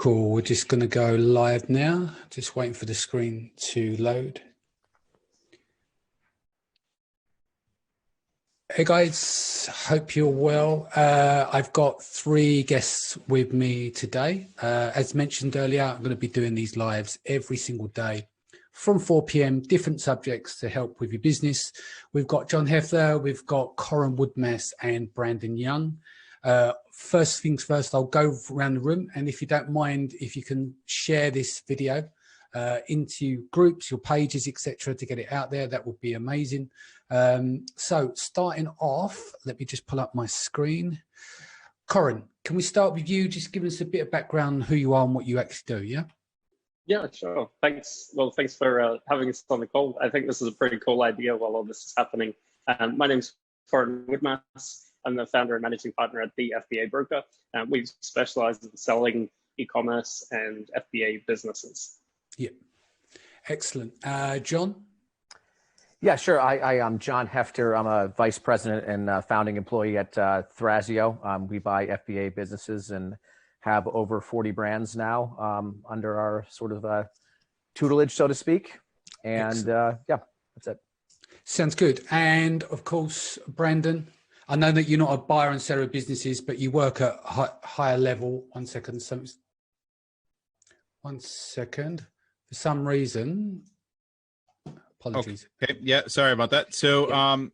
Cool, we're just going to go live now. Just waiting for the screen to load. Hey guys, hope you're well. I've got 3 guests with me today. As mentioned earlier, I'm going to be doing these lives every single day from 4 p.m, different subjects to help with your business. We've got John Hefter, we've got Corin Woodmass and Brandon Young. First things first, I'll go around the room, and if you don't mind, if you can share this video into groups, your pages, etc., to get it out there, that would be amazing. So starting off, let me just pull up my screen. Corin, can we start with you? Just give us a bit of background, who you are and what you actually do, yeah? Yeah, sure. Thanks. Well, thanks for having us on the call. I think this is a pretty cool idea while all this is happening. My name's Corin Woodmass. I'm the founder and managing partner at the FBA Broker. We specialize in selling e-commerce and FBA businesses. Yeah, excellent. John? Yeah, sure. I am John Hefter. I'm a vice president and founding employee at Thrasio. We buy FBA businesses and have over 40 brands now under our sort of tutelage, so to speak. And yeah, that's it. Sounds good. And of course, Brandon, I know that you're not a buyer and seller of businesses, but you work at higher level. One second. For some reason, apologies. Okay. Yeah. Sorry about that. So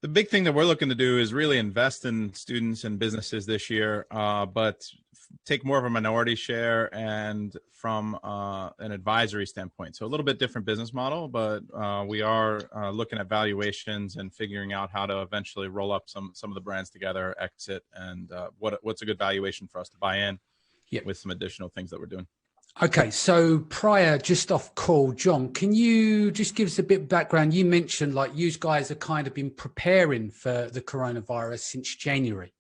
the big thing that we're looking to do is really invest in students and businesses this year, but take more of a minority share and from an advisory standpoint. So a little bit different business model, but we are looking at valuations and figuring out how to eventually roll up some of the brands together, exit, and what's a good valuation for us to buy in with some additional things that we're doing. Okay, so prior, just off call, John, can you just give us a bit of background? You mentioned like you guys have kind of been preparing for the coronavirus since January.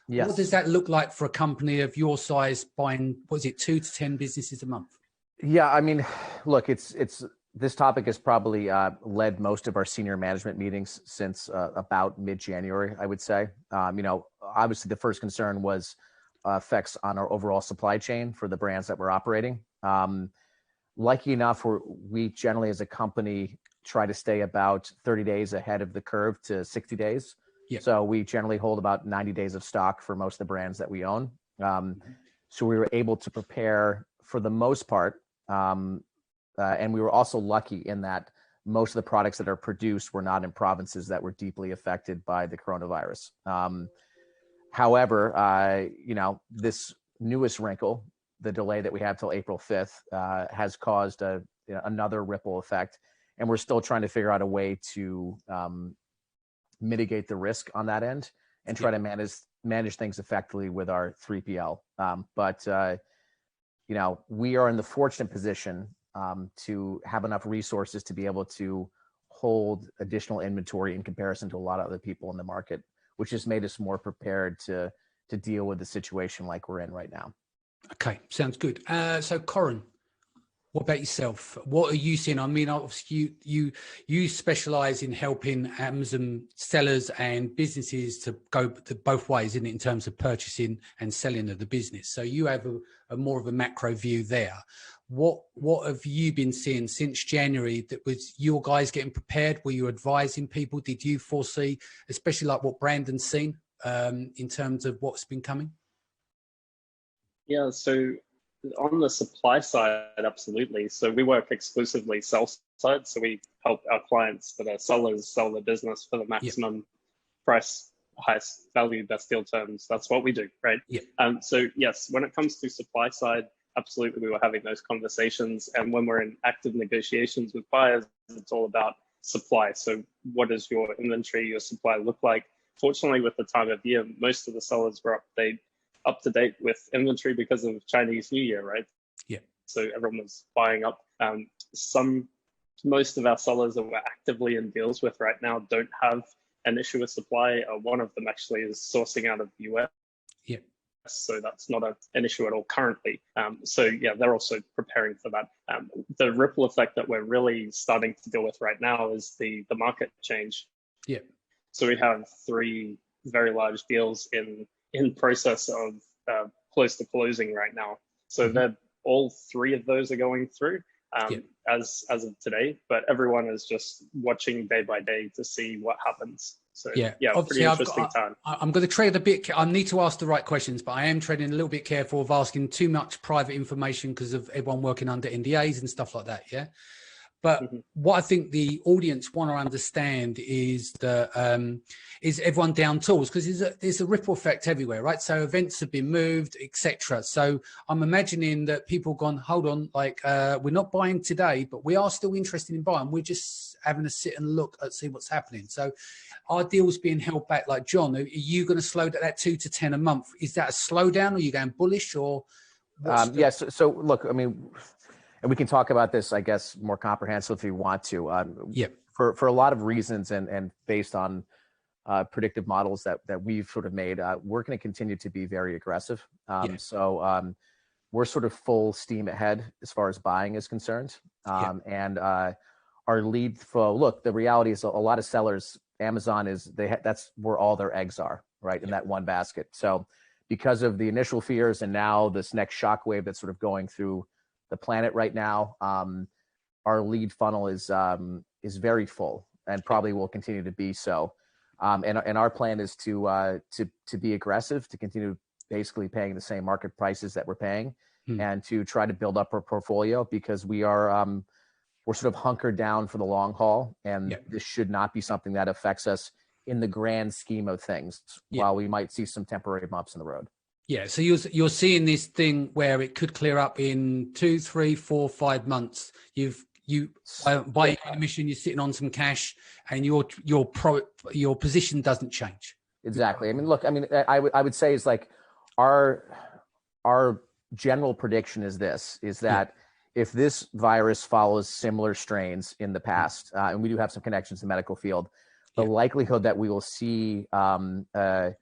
Yes. What does that look like for a company of your size buying, was it 2 to 10 businesses a month? Yeah, I mean, look, this topic has probably led most of our senior management meetings since about mid-January, I would say. You know, obviously the first concern was effects on our overall supply chain for the brands that we're operating. Lucky enough, we generally as a company try to stay about 30 days ahead of the curve to 60 days. Yep. So we generally hold about 90 days of stock for most of the brands that we own. So we were able to prepare for the most part. And we were also lucky in that most of the products that are produced were not in provinces that were deeply affected by the coronavirus. However, you know, this newest wrinkle, the delay that we have till April 5th, has caused another ripple effect. And we're still trying to figure out a way to mitigate the risk on that end and try to manage things effectively with our 3PL. But you know, we are in the fortunate position to have enough resources to be able to hold additional inventory in comparison to a lot of other people in the market, which has made us more prepared to deal with the situation like we're in right now. Okay, sounds good. So Corin, what about yourself? What are you seeing? I mean, obviously you specialize in helping Amazon sellers and businesses to go both ways, isn't it, in terms of purchasing and selling of the business. So you have a more of a macro view there. What have you been seeing since January? That was your guys getting prepared? Were you advising people? Did you foresee, especially like what Brandon's seen in terms of what's been coming? Yeah, so on the supply side, absolutely. So we work exclusively sell side. So we help our clients that are sellers sell their business for the maximum price, highest value, best deal terms. That's what we do, right? So yes, when it comes to supply side, absolutely, we were having those conversations. And when we're in active negotiations with buyers, it's all about supply. So what does your inventory, your supply look like? Fortunately, with the time of year, most of the sellers were up to date with inventory because of Chinese New Year, right? Yeah. So everyone was buying up. Most of our sellers that we're actively in deals with right now don't have an issue with supply. One of them actually is sourcing out of the US. Yeah. So that's not an issue at all currently. So yeah, they're also preparing for that. The ripple effect that we're really starting to deal with right now is the market change. Yeah. So we have 3 very large deals in process of close to closing right now. So they're all three of those are going through as of today, but everyone is just watching day by day to see what happens. So yeah, pretty interesting time. I'm going to trade a bit. I need to ask the right questions, but I am trading a little bit careful of asking too much private information because of everyone working under NDAs and stuff like that. Yeah. But what I think the audience want to understand is that is everyone down tools, because there's a ripple effect everywhere, right? So events have been moved, etc. So I'm imagining that people gone, hold on, like we're not buying today, but we are still interested in buying. We're just having to sit and look at see what's happening. So our deals being held back. Like John, are you going to slow that 2 to 10 a month? Is that a slowdown? Or are you going bullish or? Yes. So look, I mean. And we can talk about this, I guess, more comprehensive if you want to. For a lot of reasons and based on predictive models that we've sort of made, we're going to continue to be very aggressive. So we're sort of full steam ahead as far as buying is concerned. And our lead flow, look, the reality is a lot of sellers, Amazon is, that's where all their eggs are, right, in that one basket. So because of the initial fears and now this next shockwave that's sort of going through the planet right now, our lead funnel is very full and probably will continue to be so. And our plan is to be aggressive, to continue basically paying the same market prices that we're paying, and to try to build up our portfolio because we are we're sort of hunkered down for the long haul, and this should not be something that affects us in the grand scheme of things. While we might see some temporary bumps in the road. Yeah, so you're seeing this thing where it could clear up in 2, 3, 4, 5 months. By your admission, you're sitting on some cash, and your position doesn't change. Exactly. I mean, look, I mean, I would say is like our general prediction is that if this virus follows similar strains in the past, and we do have some connections in the medical field, the likelihood that we will see a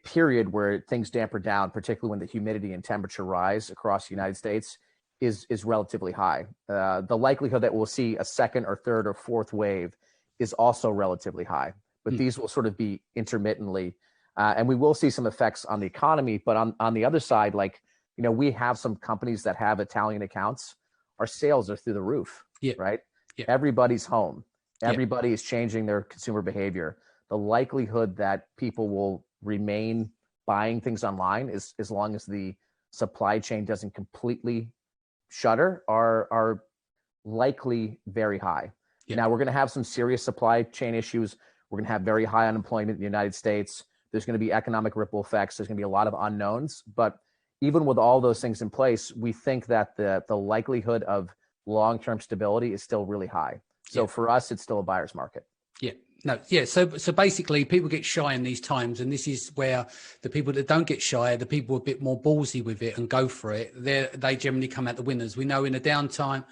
period where things damper down, particularly when the humidity and temperature rise across the United States, is relatively high. The likelihood that we'll see a second or third or fourth wave is also relatively high, but these will sort of be intermittently, and we will see some effects on the economy. But on the other side, like, you know, we have some companies that have Italian accounts. Our sales are through the roof, right? Everybody's home. Everybody is changing their consumer behavior. The likelihood that people will remain buying things online is, as long as the supply chain doesn't completely shutter, are likely very high. Now we're going to have some serious supply chain issues. We're going to have very high unemployment in the United States. There's going to be economic ripple effects. There's going to be a lot of unknowns. But even with all those things in place, we think that the likelihood of long-term stability is still really high. So for us, it's still a buyer's market. So basically people get shy in these times, and this is where the people that don't get shy, the people a bit more ballsy with it and go for it, they generally come out the winners. We know in a downturn,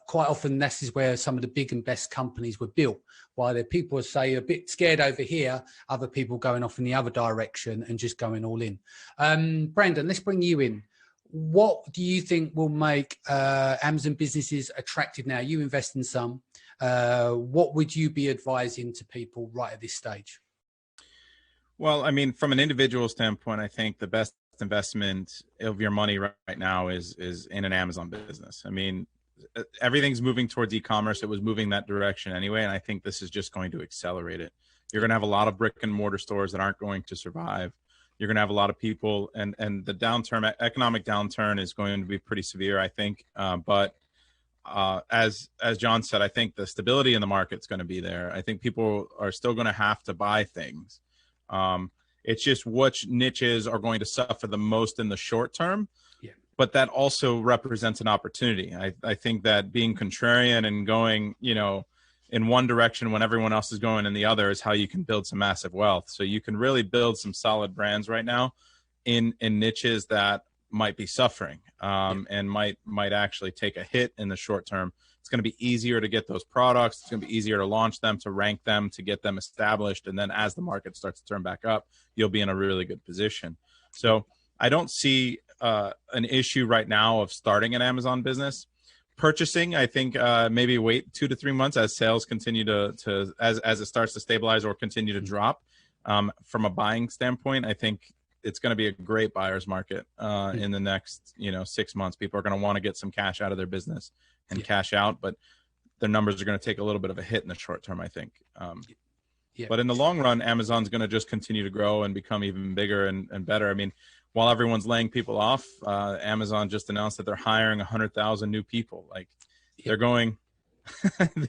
quite often this is where some of the big and best companies were built. While the people are, say, a bit scared over here, other people going off in the other direction and just going all in. Brandon, let's bring you in. What do you think will make Amazon businesses attractive now? You invest in some. What would you be advising to people right at this stage? Well, I mean, from an individual standpoint, I think the best investment of your money right now is in an Amazon business. I mean, everything's moving towards e-commerce. It was moving that direction anyway, and I think this is just going to accelerate it. You're going to have a lot of brick and mortar stores that aren't going to survive. You're going to have a lot of people, and the economic downturn is going to be pretty severe, I think. But as John said, I think the stability in the market is going to be there. I think people are still going to have to buy things. It's just which niches are going to suffer the most in the short term. But that also represents an opportunity. I think that being contrarian and going, in one direction when everyone else is going in the other is how you can build some massive wealth. So you can really build some solid brands right now in niches that might be suffering and might actually take a hit in the short term. It's going to be easier to get those products. It's going to be easier to launch them, to rank them, to get them established. And then as the market starts to turn back up, you'll be in a really good position. So I don't see an issue right now of starting an Amazon business. Purchasing, I think maybe wait 2 to 3 months as sales continue as it starts to stabilize or continue to drop. From a buying standpoint, I think it's going to be a great buyer's market in the next 6 months. People are going to want to get some cash out of their business and cash out, but their numbers are going to take a little bit of a hit in the short term, I think. But in the long run, Amazon's going to just continue to grow and become even bigger and better. I mean, while everyone's laying people off, Amazon just announced that they're hiring 100,000 new people. Like they're going,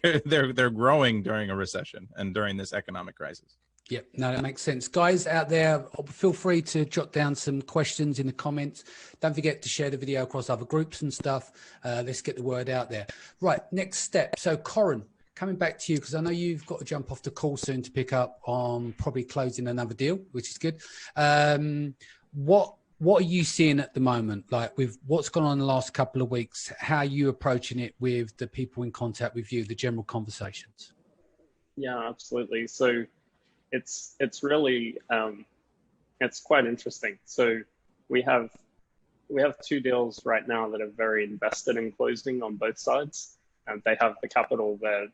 they're growing during a recession and during this economic crisis. Yeah, no, that makes sense. Guys out there, feel free to jot down some questions in the comments. Don't forget to share the video across other groups and stuff. Let's get the word out there. Right, next step. So Corin, coming back to you, because I know you've got to jump off the call soon to pick up on probably closing another deal, which is good. What are you seeing at the moment? Like with what's gone on in the last couple of weeks, how are you approaching it with the people in contact with you, the general conversations? Yeah, absolutely. So it's really it's quite interesting. So we have 2 deals right now that are very invested in closing on both sides, and they have the capital there,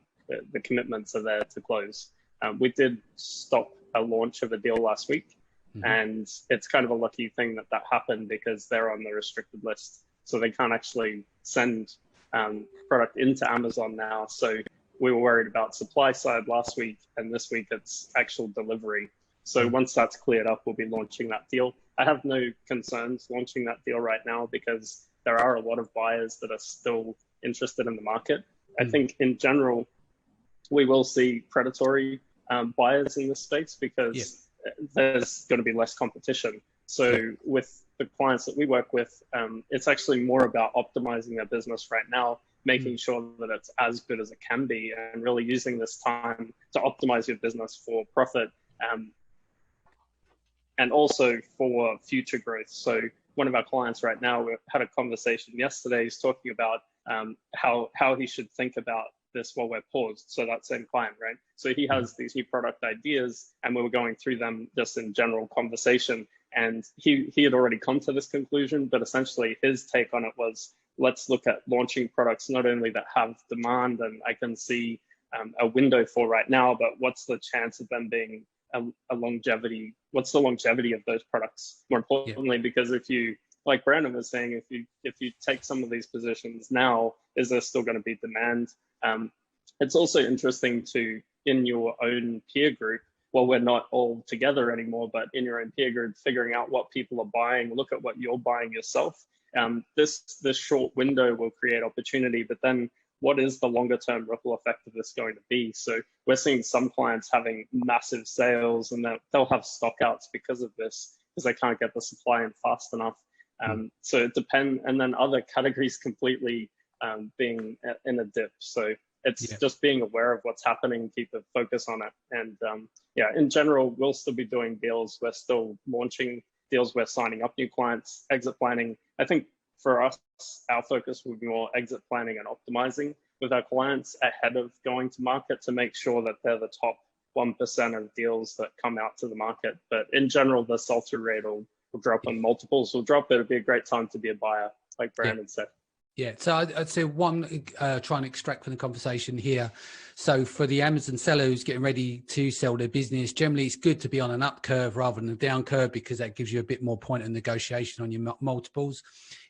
the commitments are there to close. We did stop a launch of a deal last week, and it's kind of a lucky thing that happened because they're on the restricted list, so they can't actually send product into Amazon now. So we were worried about supply side last week, and this week it's actual delivery. So once that's cleared up, we'll be launching that deal. I have no concerns launching that deal right now because there are a lot of buyers that are still interested in the market. I think in general, we will see predatory buyers in this space because there's going to be less competition. So with the clients that we work with, it's actually more about optimizing their business right now, making sure that it's as good as it can be, and really using this time to optimize your business for profit and also for future growth. So one of our clients right now, we had a conversation yesterday, he's talking about how he should think about this while we're paused. So that same client, right? So he has these new product ideas, and we were going through them just in general conversation. And he had already come to this conclusion, but essentially his take on it was, let's look at launching products not only that have demand and I can see a window for right now, but what's the chance of them being a longevity? What's the longevity of those products? More importantly, because if you, like Brandon was saying, if you take some of these positions now, is there still going to be demand? It's also interesting to, in your own peer group, well, we're not all together anymore, but in your own peer group, figuring out what people are buying, look at what you're buying yourself. This short window will create opportunity, but then what is the longer term ripple effect of this going to be? So we're seeing some clients having massive sales, and they'll have stock outs because of this, because they can't get the supply in fast enough. So it depends, and then other categories completely being in a dip. So it's just being aware of what's happening, keep a focus on it. And in general, we'll still be doing deals. We're still launching deals. We're signing up new clients, exit planning. I think for us, our focus will be more exit planning and optimizing with our clients ahead of going to market to make sure that they're the top 1% of deals that come out to the market. But in general, the sell-through rate will drop and multiples will drop. It'll be a great time to be a buyer, like Brandon said. Yeah, so I'd say one, try and extract from the conversation here. So for the Amazon seller who's getting ready to sell their business, generally it's good to be on an up curve rather than a down curve, because that gives you a bit more point of negotiation on your multiples.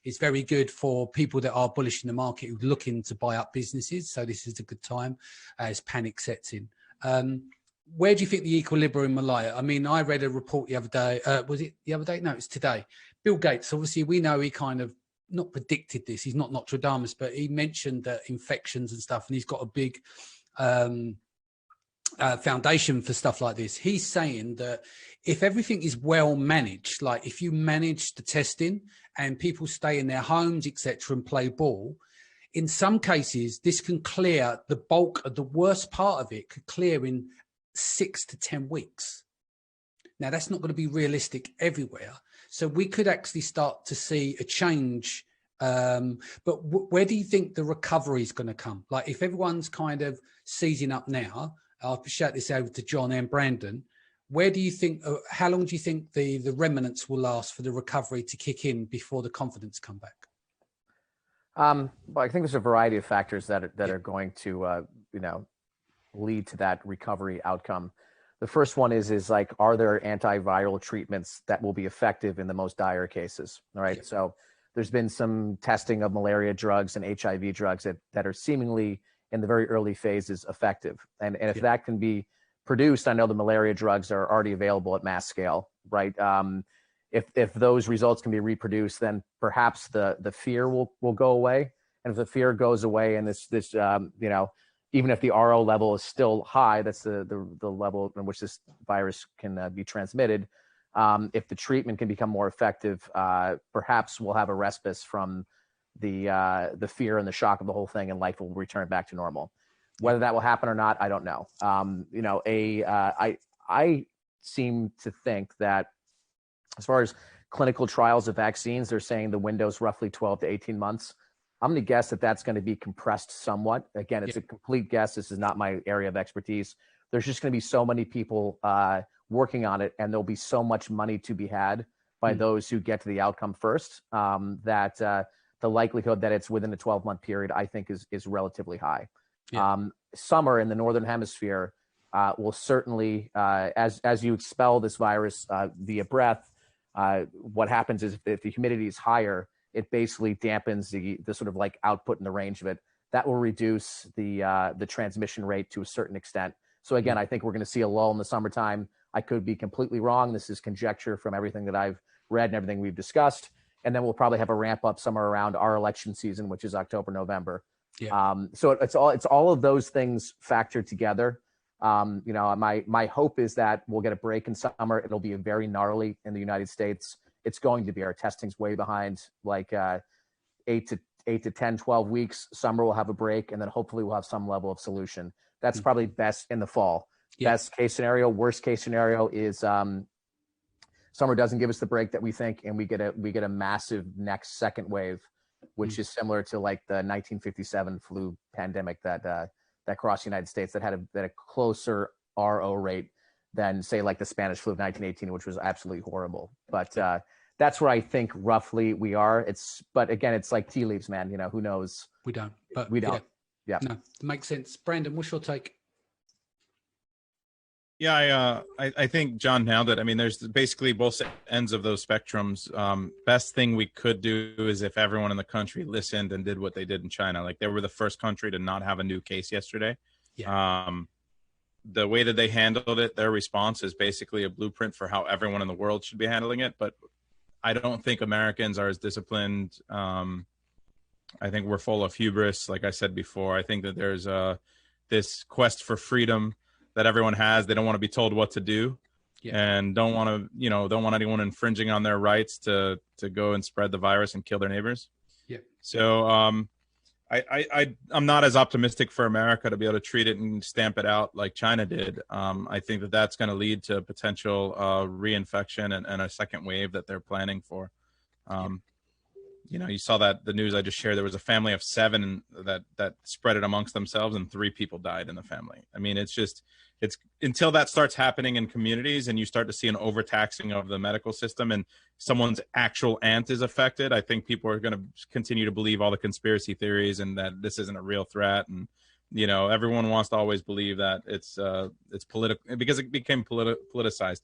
It's very good for people that are bullish in the market who are looking to buy up businesses. So this is a good time as panic sets in. Where do you think the equilibrium will lie? I mean, I read a report the other day. Was it the other day? No, it's today. Bill Gates, obviously we know he kind of not predicted this. He's not Nostradamus, but he mentioned that infections and stuff, and he's got a big foundation for stuff like this. He's saying that if everything is well managed, like if you manage the testing and people stay in their homes, etc., and play ball, in some cases, this can clear the bulk of the worst part of it, could clear in 6 to 10 weeks. Now, that's not going to be realistic everywhere. So we could actually start to see a change. But where do you think the recovery is going to come? Like if everyone's kind of seizing up now, I'll shout this over to John and Brandon. Where do you think, how long do you think the remnants will last for the recovery to kick in before the confidence come back? Well, I think there's a variety of factors that are going to, lead to that recovery outcome. The first one is like, are there antiviral treatments that will be effective in the most dire cases? All right. Yeah. So there's been some testing of malaria drugs and HIV drugs that are seemingly in the very early phases effective. And if that can be produced, I know the malaria drugs are already available at mass scale, right? If those results can be reproduced, then perhaps the fear will go away. And if the fear goes away, and this you know, even if the RO level is still high, that's the level in which this virus can be transmitted. If the treatment can become more effective, perhaps we'll have a respite from the fear and the shock of the whole thing, and life will return back to normal. Whether that will happen or not, I don't know. You know, I seem to think that as far as clinical trials of vaccines, they're saying the window's roughly 12 to 18 months. I'm going to guess that that's going to be compressed somewhat. Again, it's a complete guess. This is not my area of expertise. There's just going to be so many people working on it, and there'll be so much money to be had by those who get to the outcome first, that the likelihood that it's within a 12-month period, I think, is relatively high. Summer in the Northern Hemisphere will certainly, as you expel this virus via breath, what happens is if the humidity is higher, it basically dampens the sort of like output and the range of it. That will reduce the transmission rate to a certain extent. So again, I think we're going to see a lull in the summertime. I could be completely wrong. This is conjecture from everything that I've read and everything we've discussed. And then we'll probably have a ramp up somewhere around our election season, which is October, November. So it's all of those things factored together. You know, my hope is that we'll get a break in summer. It'll be very gnarly in the United States. It's going to be. Our testing's way behind, like 8 to 10, 12 weeks. Summer will have a break, and then hopefully we'll have some level of solution. That's probably best in the fall. Best case scenario. Worst case scenario is summer doesn't give us the break that we think, and we get a massive next second wave, which is similar to like the 1957 flu pandemic that crossed the United States, that had a closer RO rate than, say, like the Spanish flu of 1918, which was absolutely horrible. But that's where I think roughly we are. But again, it's like tea leaves, man. You know, who knows? We don't. But we don't. Yeah. No, it makes sense. Brandon, what's your take? Yeah, I think John nailed it. I mean, there's basically both ends of those spectrums. Best thing we could do is if everyone in the country listened and did what they did in China. Like, they were the first country to not have a new case yesterday. The way that they handled it, their response is basically a blueprint for how everyone in the world should be handling it. But I don't think Americans are as disciplined. I think we're full of hubris. Like I said before, I think that there's this quest for freedom that everyone has. They don't want to be told what to do, and don't want anyone infringing on their rights to go and spread the virus and kill their neighbors. So I'm not as optimistic for America to be able to treat it and stamp it out like China did. I think that that's going to lead to potential reinfection and a second wave that they're planning for. You know, you saw that the news I just shared, there was a family of 7 that spread it amongst themselves, and 3 people died in the family. I mean, it's until that starts happening in communities and you start to see an overtaxing of the medical system and someone's actual aunt is affected, I think people are going to continue to believe all the conspiracy theories and that this isn't a real threat. And, you know, everyone wants to always believe that it's political, because it became politicized.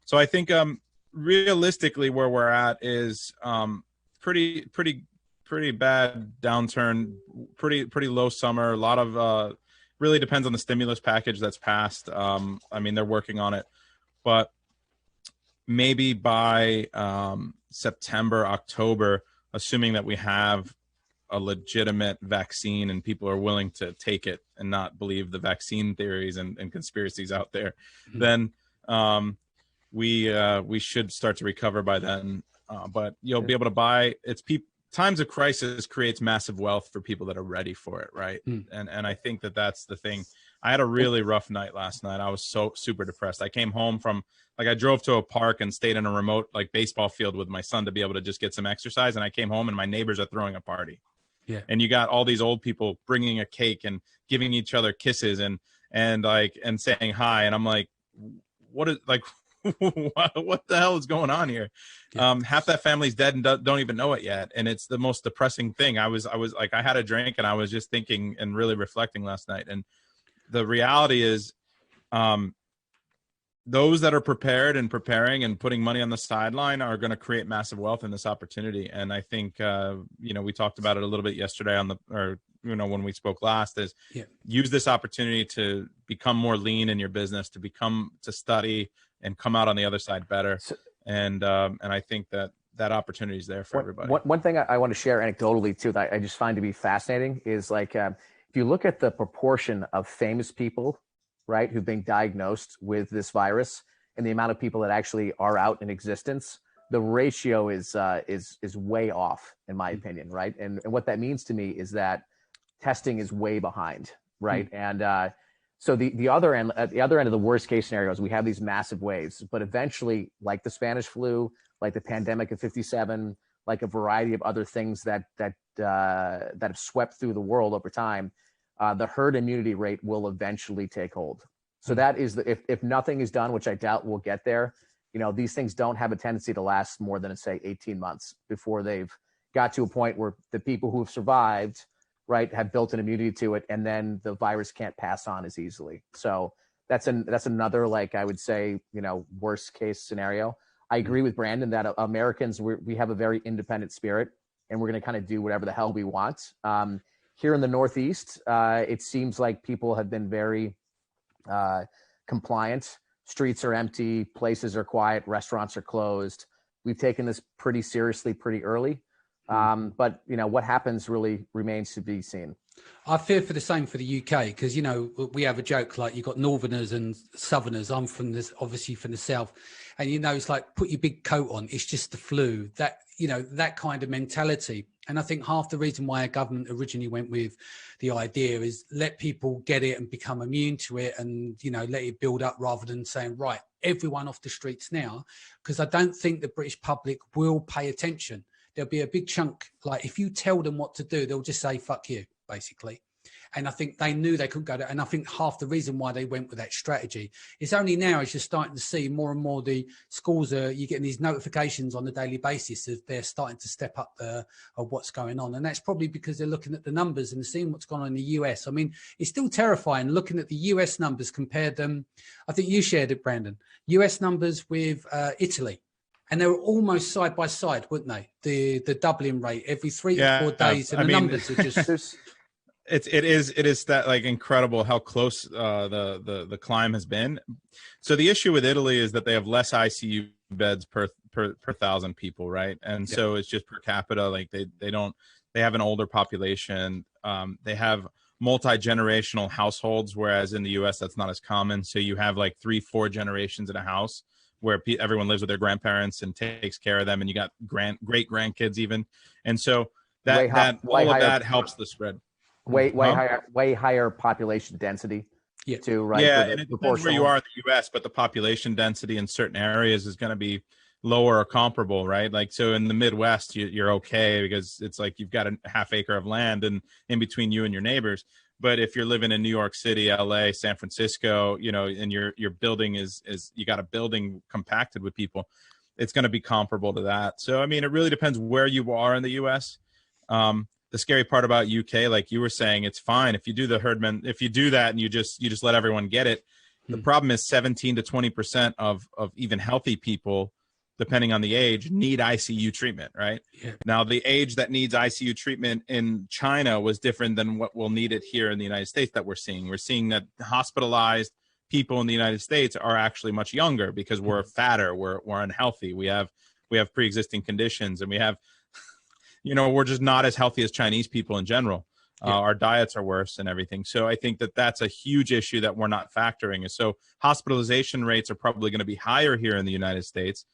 So I think realistically where we're at is pretty bad downturn, pretty low summer. A lot of really depends on the stimulus package that's passed. I mean, they're working on it, but maybe by September, October, assuming that we have a legitimate vaccine and people are willing to take it and not believe the vaccine theories and conspiracies out there, then we should start to recover by then. But you'll be able to buy times of crisis creates massive wealth for people that are ready for it. Right. And I think that's the thing. I had a really rough night last night. I was so super depressed. I came home from, like, I drove to a park and stayed in a remote, like, baseball field with my son to be able to just get some exercise. And I came home and my neighbors are throwing a party. And you got all these old people bringing a cake and giving each other kisses and saying hi. And I'm like, what is, like, what the hell is going on here? Half that family's dead and don't even know it yet. And it's the most depressing thing. I was like, I had a drink and I was just thinking and really reflecting last night. And the reality is, those that are prepared and preparing and putting money on the sideline are going to create massive wealth in this opportunity. And I think, we talked about it a little bit yesterday when we spoke last, is use this opportunity to become more lean in your business, to study and come out on the other side better. And I think that opportunity is there for everybody. One thing I want to share anecdotally too, that I just find to be fascinating is like, if you look at the proportion of famous people, right, who've been diagnosed with this virus and the amount of people that actually are out in existence, the ratio is way off, in my opinion, right? And what that means to me is that testing is way behind, right? And so the other end, at the other end of the worst case scenarios, we have these massive waves, but eventually, like the Spanish flu, like the pandemic of '57, like a variety of other things that have swept through the world over time, the herd immunity rate will eventually take hold. So that is if nothing is done, which I doubt we'll get there, these things don't have a tendency to last more than, say, 18 months before they've got to a point where the people who have survived, right, have built an immunity to it, and then the virus can't pass on as easily. So that's another, like, I would say, worst case scenario. I agree with Brandon that Americans, we have a very independent spirit, and we're going to kind of do whatever the hell we want. Here in the Northeast, it seems like people have been very compliant. Streets are empty, places are quiet, restaurants are closed. We've taken this pretty seriously pretty early. But what happens really remains to be seen. I fear for the same for the UK because we have a joke like you've got Northerners and Southerners. I'm obviously from the South, and it's like put your big coat on. It's just the flu. That kind of mentality. And I think half the reason why our government originally went with the idea is let people get it and become immune to it, and let it build up rather than saying right, everyone off the streets now, because I don't think the British public will pay attention. There'll be a big chunk, like if you tell them what to do, they'll just say, fuck you, basically. And I think they knew they couldn't go there. And I think half the reason why they went with that strategy is only now as you're starting to see more and more the schools you're getting these notifications on a daily basis that they're starting to step up of what's going on. And that's probably because they're looking at the numbers and seeing what's going on in the US. I mean, it's still terrifying looking at the US numbers compared them. I think you shared it, Brandon, US numbers with Italy. And they were almost side by side, weren't they? The doubling rate every 3 to 4 days, and numbers are just. It is that like incredible how close the climb has been. So the issue with Italy is that they have less ICU beds per thousand people, right? And so it's just per capita. Like they have an older population. They have multi-generational households, whereas in the US that's not as common. So you have like 3-4 generations in a house, where everyone lives with their grandparents and takes care of them, and you got great grandkids even, and so that helps the spread. Way higher population density. Yeah. Too, right? Yeah, and it depends where you are in the U.S., but the population density in certain areas is going to be lower or comparable, right? Like, so in the Midwest, you're okay because it's like you've got a half acre of land and in between you and your neighbors. But if you're living in New York City, LA, San Francisco, and your building is you got a building compacted with people, it's going to be comparable to that. So, I mean, it really depends where you are in the U.S. The scary part about UK, like you were saying, it's fine if you do if you do that and you just let everyone get it. The problem is 17 to 20% of even healthy people, depending on the age, need ICU treatment, right? Yeah. Now, the age that needs ICU treatment in China was different than what will need it here in the United States that we're seeing. We're seeing that hospitalized people in the United States are actually much younger because we're fatter, we're unhealthy, we have pre-existing conditions, and we have, we're just not as healthy as Chinese people in general. Our diets are worse and everything. So I think that that's a huge issue that we're not factoring. So hospitalization rates are probably going to be higher here in the United States.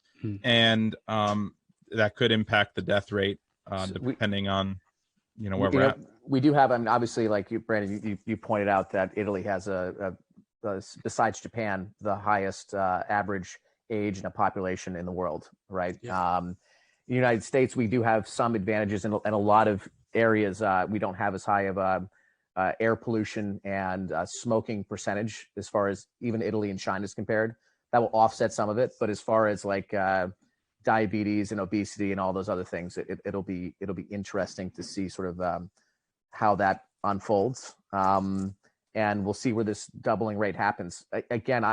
And that could impact the death rate depending on where we're at. We do have, I mean, obviously, like you, Brandon, you pointed out that Italy has besides Japan, the highest average age in a population in the world, right? Yeah. The United States, we do have some advantages in a lot of areas. We don't have as high of air pollution and smoking percentage as far as even Italy and China is compared. That will offset some of it, but as far as like diabetes and obesity and all those other things, it'll be interesting to see sort of how that unfolds, and we'll see where this doubling rate happens. Again,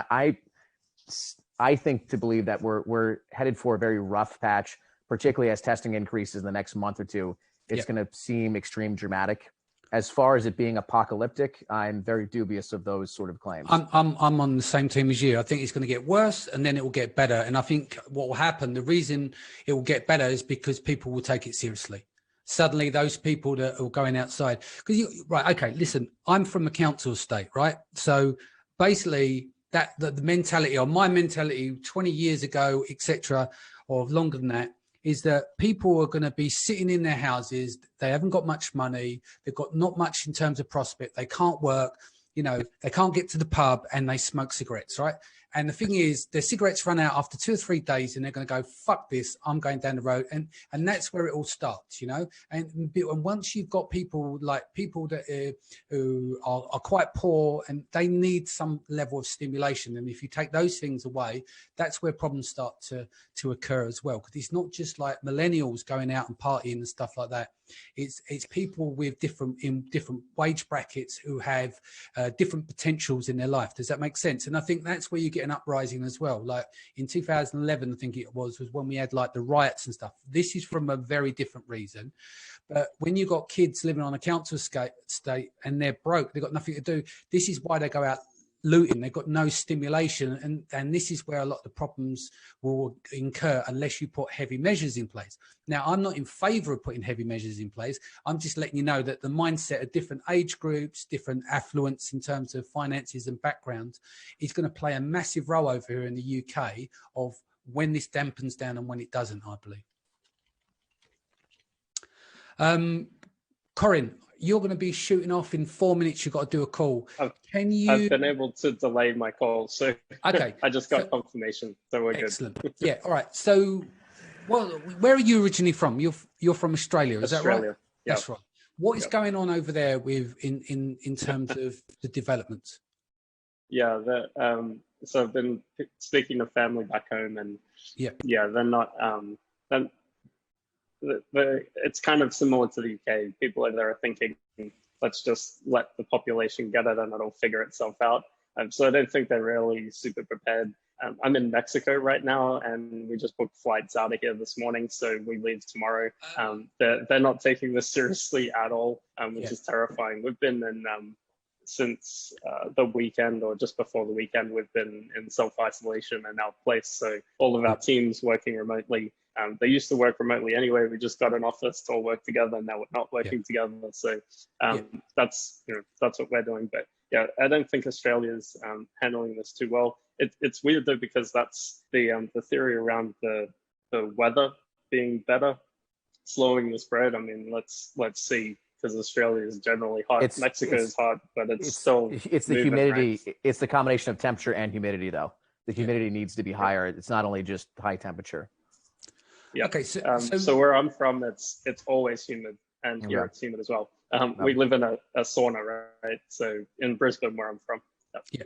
I think to believe that we're headed for a very rough patch, particularly as testing increases in the next month or two. It's going to seem extreme dramatic. As far as it being apocalyptic, I'm very dubious of those sort of claims. I'm on the same team as you. I think it's going to get worse and then it will get better. And I think what will happen, the reason it will get better is because people will take it seriously. Suddenly those people that are going outside, right, okay, listen, I'm from a council estate, right? So basically the mentality, or my mentality 20 years ago, etc., or longer than that, is that people are going to be sitting in their houses. They haven't got much money. They've got not much in terms of prospect. They can't work. They can't get to the pub and they smoke cigarettes, right? And the thing is, their cigarettes run out after 2 or 3 days and they're going to go, fuck this, I'm going down the road. And that's where it all starts, And once you've got people that who are quite poor and they need some level of stimulation. And if you take those things away, that's where problems start to occur as well. Because it's not just like millennials going out and partying and stuff like that. It's people with different wage brackets who have different potentials in their life. Does that make sense? And I think that's where you get an uprising as well. Like in 2011, I think it was when we had like the riots and stuff. This is from a very different reason. But when you got kids living on a council estate and they're broke, they've got nothing to do. This is why they go out looting. They've got no stimulation, and this is where a lot of the problems will incur unless you put heavy measures in place. Now, I'm not in favor of putting heavy measures in place. I'm just letting you know that the mindset of different age groups, different affluence in terms of finances and backgrounds is going to play a massive role over here in the UK of when this dampens down and when it doesn't, I believe. Corinne, you're going to be shooting off in 4 minutes. You've got to do a call. I've been able to delay my call, so okay. I just got confirmation, so we're excellent. good. Yeah, all right. So, where are you originally from? You're from Australia, is Australia. That right? Yeah. That's right. What is going on over there with in terms of the developments? Yeah, so I've been speaking to family back home, and they're not. It's kind of similar to the UK. People over there are thinking, let's just let the population get it and it'll figure itself out. So I don't think they're really super prepared. I'm in Mexico right now and we just booked flights out of here this morning. So we leave tomorrow. They're not taking this seriously at all, which is terrifying. We've been in, since the weekend or just before the weekend, we've been in self-isolation in our place. So all of our teams working remotely. They used to work remotely anyway. We just got an office to all work together. Now we're not working together. So that's what we're doing. But yeah, I don't think Australia's handling this too well. It's weird though, because that's the theory around the weather being better, slowing the spread. I mean, let's see, because Australia is generally hot. Mexico is hot, but it's still it's the humidity. Right? It's the combination of temperature and humidity, though. The humidity needs to be higher. It's not only just high temperature. Yeah. Okay. So where I'm from, it's always humid, and here it's humid as well. We live in a sauna, right? So in Brisbane, where I'm from. Yeah.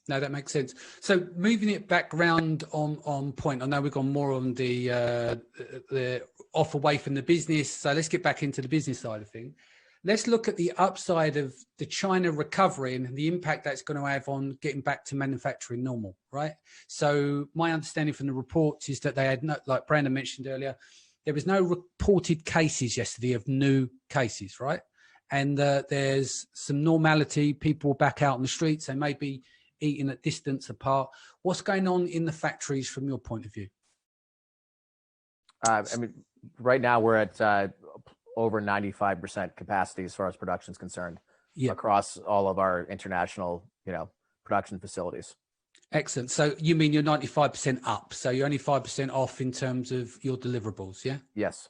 No, that makes sense. So moving it back round on point. I know we've gone more on the off away from the business. So let's get back into the business side of things. Let's look at the upside of the China recovery and the impact that's going to have on getting back to manufacturing normal, right? So my understanding from the reports is that they had, like Brandon mentioned earlier, there was no reported cases yesterday of new cases, right? And there's some normality. People were back out on the streets. They may be eating at distance apart. What's going on in the factories from your point of view? I mean, right now we're at over 95% capacity as far as production is concerned across all of our international, production facilities. Excellent. So you mean you're 95% up. So you're only 5% off in terms of your deliverables, yeah? Yes.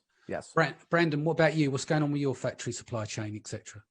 Brandon, what about you? What's going on with your factory supply chain, etc.?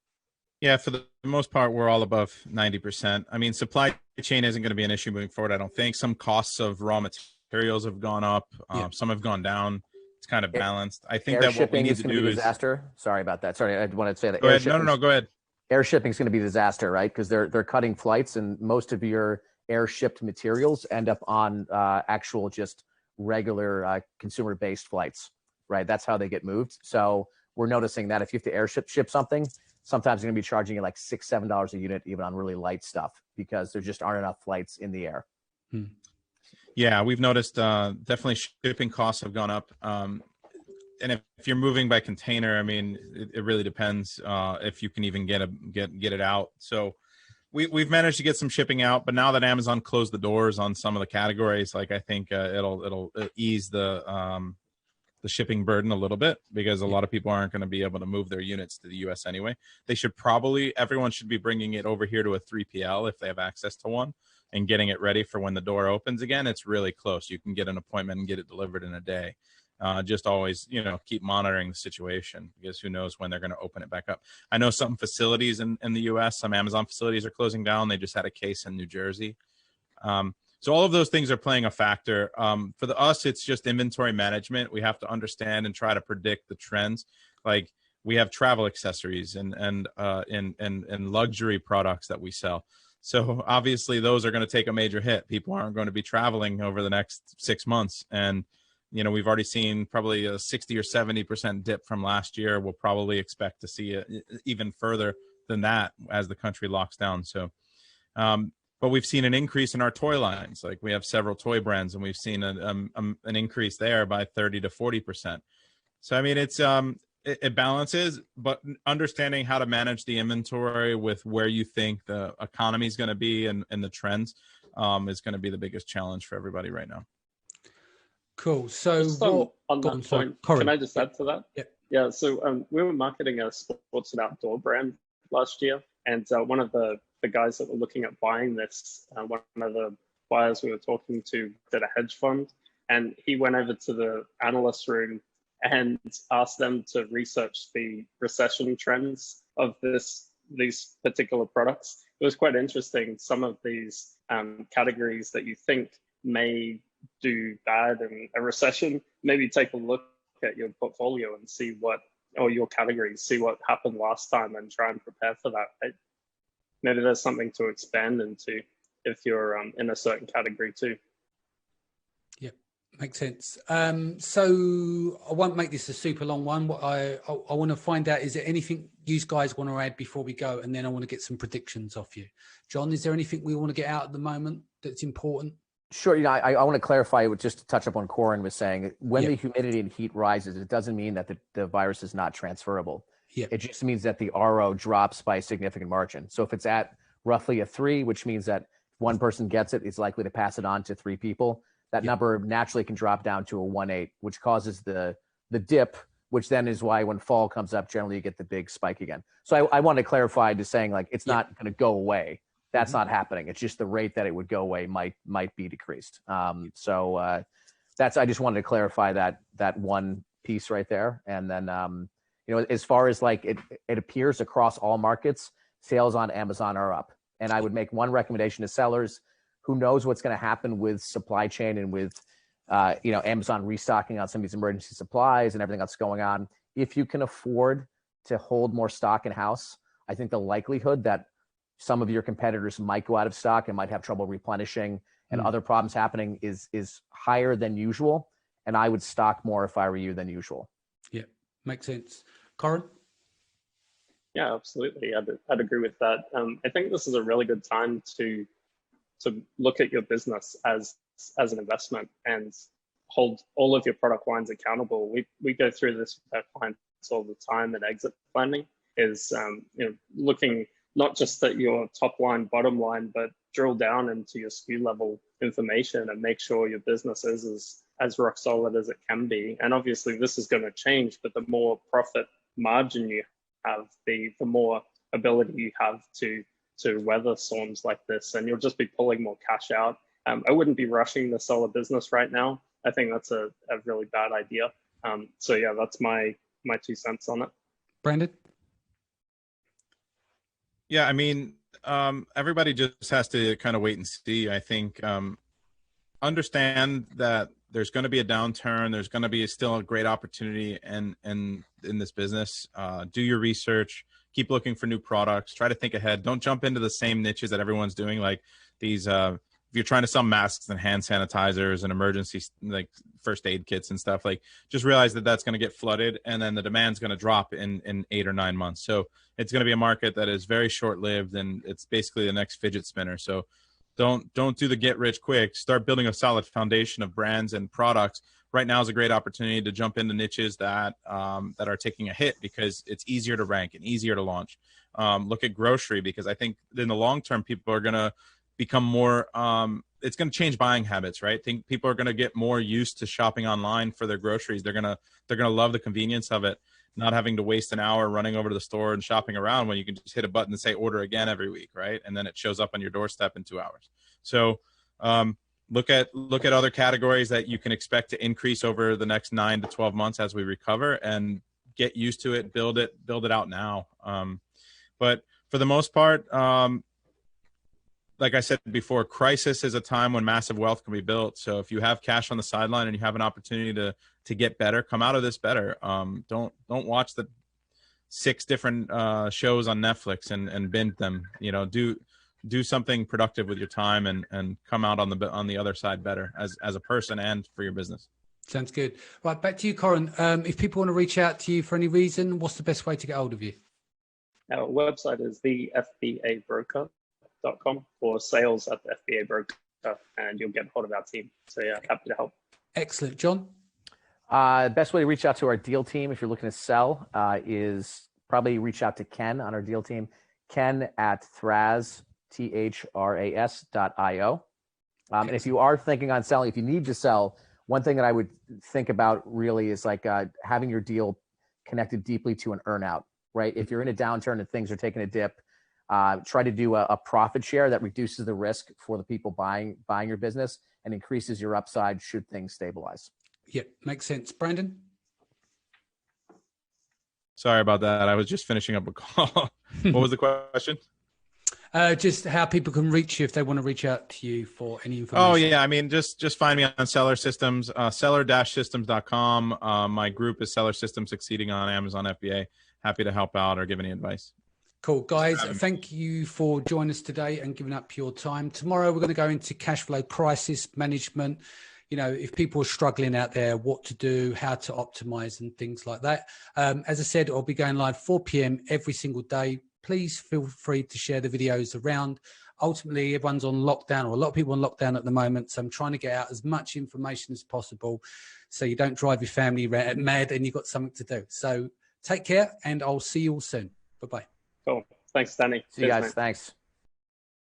Yeah, for the most part, we're all above 90%. I mean, supply chain isn't going to be an issue moving forward, I don't think. Some costs of raw materials have gone up. Some have gone down. It's kind of balanced. I think that what we need to do is disaster. Sorry about that. Sorry, I wanted to say that. Go ahead. No, go ahead. Air shipping is going to be a disaster, right? Because they're cutting flights, and most of your air shipped materials end up on actual just regular consumer based flights, right? That's how they get moved. So we're noticing that if you have to air ship something, sometimes they're going to be charging you like $6-7 a unit, even on really light stuff, because there just aren't enough flights in the air. Yeah, we've noticed definitely shipping costs have gone up. And if you're moving by container, I mean, it really depends if you can even get it out. So we've managed to get some shipping out, but now that Amazon closed the doors on some of the categories, like I think it'll ease the shipping burden a little bit, because a lot of people aren't going to be able to move their units to the US anyway. Everyone should be bringing it over here to a 3PL if they have access to one, and getting it ready for when the door opens again. It's really close. You can get an appointment and get it delivered in a day. Just always, keep monitoring the situation, because who knows when they're going to open it back up. I know some facilities in the US, some Amazon facilities are closing down. They just had a case in New Jersey. So all of those things are playing a factor. For us, it's just inventory management. We have to understand and try to predict the trends. Like, we have travel accessories and luxury products that we sell. So obviously those are going to take a major hit. People aren't going to be traveling over the next 6 months. And, we've already seen probably a 60 or 70% dip from last year. We'll probably expect to see it even further than that as the country locks down. So, but we've seen an increase in our toy lines. Like, we have several toy brands, and we've seen an increase there by 30 to 40%. So, I mean, it balances, but understanding how to manage the inventory with where you think the economy is going to be and the trends is going to be the biggest challenge for everybody right now. Cool. So Just on that point, can I just add to that? Yeah. Yeah. So we were marketing a sports and outdoor brand last year, and one of the guys that were looking at buying this, one of the buyers we were talking to did a hedge fund, and he went over to the analyst room and asked them to research the recession trends of these particular products. It was quite interesting. Some of these categories that you think may do bad in a recession, maybe take a look at your portfolio and see or your categories, see what happened last time and try and prepare for that. Right? Maybe there's something to expand into if you're in a certain category too. Yeah, makes sense. So I won't make this a super long one. What I want to find out, is there anything you guys want to add before we go? And then I want to get some predictions off you. John, is there anything we want to get out at the moment that's important? Sure. I want to clarify, just to touch up on Corin was saying, when the humidity and heat rises, it doesn't mean that the virus is not transferable. Yeah. It just means that the RO drops by a significant margin. So if it's at roughly a 3, which means that one person gets it, it's likely to pass it on to 3 people. That number naturally can drop down to a 1.8, which causes the dip, which then is why when fall comes up, generally you get the big spike again. So I want to clarify to saying, like, it's not going to go away. That's not happening. It's just the rate that it would go away might be decreased. So I just wanted to clarify that one piece right there. And then, as far as like it appears across all markets, sales on Amazon are up. And I would make one recommendation to sellers: who knows what's going to happen with supply chain and with, Amazon restocking on some of these emergency supplies and everything that's going on. If you can afford to hold more stock in house, I think the likelihood that some of your competitors might go out of stock and might have trouble replenishing and other problems happening is higher than usual. And I would stock more if I were you than usual. Yeah, makes sense. Corin? Yeah, absolutely. I'd agree with that. I think this is a really good time to look at your business as an investment and hold all of your product lines accountable. We go through this with our clients all the time, and exit planning is looking not just at your top line, bottom line, but drill down into your SKU level information and make sure your business is as rock solid as it can be. And obviously this is going to change, but the more profit margin you have, the more ability you have to weather storms like this, and you'll just be pulling more cash out. I wouldn't be rushing to sell a business right now. I think that's a really bad idea. So yeah, that's my 2 cents on it. Brandon? Yeah, I mean, everybody just has to kind of wait and see. I think understand that there's going to be a downturn. There's going to be still a great opportunity in this business. Do your research. Keep looking for new products. Try to think ahead. Don't jump into the same niches that everyone's doing. Like these, if you're trying to sell masks and hand sanitizers and emergency like first aid kits and stuff, like just realize that that's going to get flooded, and then the demand's going to drop in 8 or 9 months. So it's going to be a market that is very short lived, and it's basically the next fidget spinner. So Don't do the get rich quick. Start building a solid foundation of brands and products. Right now is a great opportunity to jump into niches that are taking a hit because it's easier to rank and easier to launch. Look at grocery, because I think in the long term, people are going to become more, it's going to change buying habits, right? I think people are going to get more used to shopping online for their groceries. They're going to love the convenience of it, not having to waste an hour running over to the store and shopping around when you can just hit a button and say order again every week, right? And then it shows up on your doorstep in 2 hours. So look at other categories that you can expect to increase over the next 9 to 12 months as we recover, and get used to it, build it out now. But for the most part, like I said before, crisis is a time when massive wealth can be built. So if you have cash on the sideline and you have an opportunity to get better, come out of this better. Don't watch the 6 different shows on Netflix and binge them. Do something productive with your time and come out on the other side better as a person and for your business. Sounds good. Right, back to you, Corin. If people want to reach out to you for any reason, what's the best way to get hold of you? Our website is thefbabroker.com or sales at the FBA Broker, and you'll get hold of our team. So yeah, happy to help. Excellent. John? Best way to reach out to our deal team if you're looking to sell is probably reach out to Ken on our deal team, Ken at Thras, THRAS.io. And if you are thinking on selling, if you need to sell, one thing that I would think about really is like having your deal connected deeply to an earnout, right? If you're in a downturn and things are taking a dip, try to do a profit share that reduces the risk for the people buying your business and increases your upside should things stabilize. Yeah, makes sense. Brandon? Sorry about that. I was just finishing up a call. What was the question? Just how people can reach you if they want to reach out to you for any information. Oh yeah, I mean, just find me on Seller Systems, seller-systems.com. My group is Seller Systems Succeeding on Amazon FBA. Happy to help out or give any advice. Cool, guys. Thank you for joining us today and giving up your time. Tomorrow, we're going to go into cash flow crisis management. If people are struggling out there, what to do, how to optimize and things like that. As I said, I'll be going live 4 p.m. every single day. Please feel free to share the videos around. Ultimately, everyone's on lockdown, or a lot of people on lockdown at the moment. So I'm trying to get out as much information as possible so you don't drive your family mad and you've got something to do. So take care, and I'll see you all soon. Bye-bye. Cool. Thanks, Danny. See you guys. Thanks.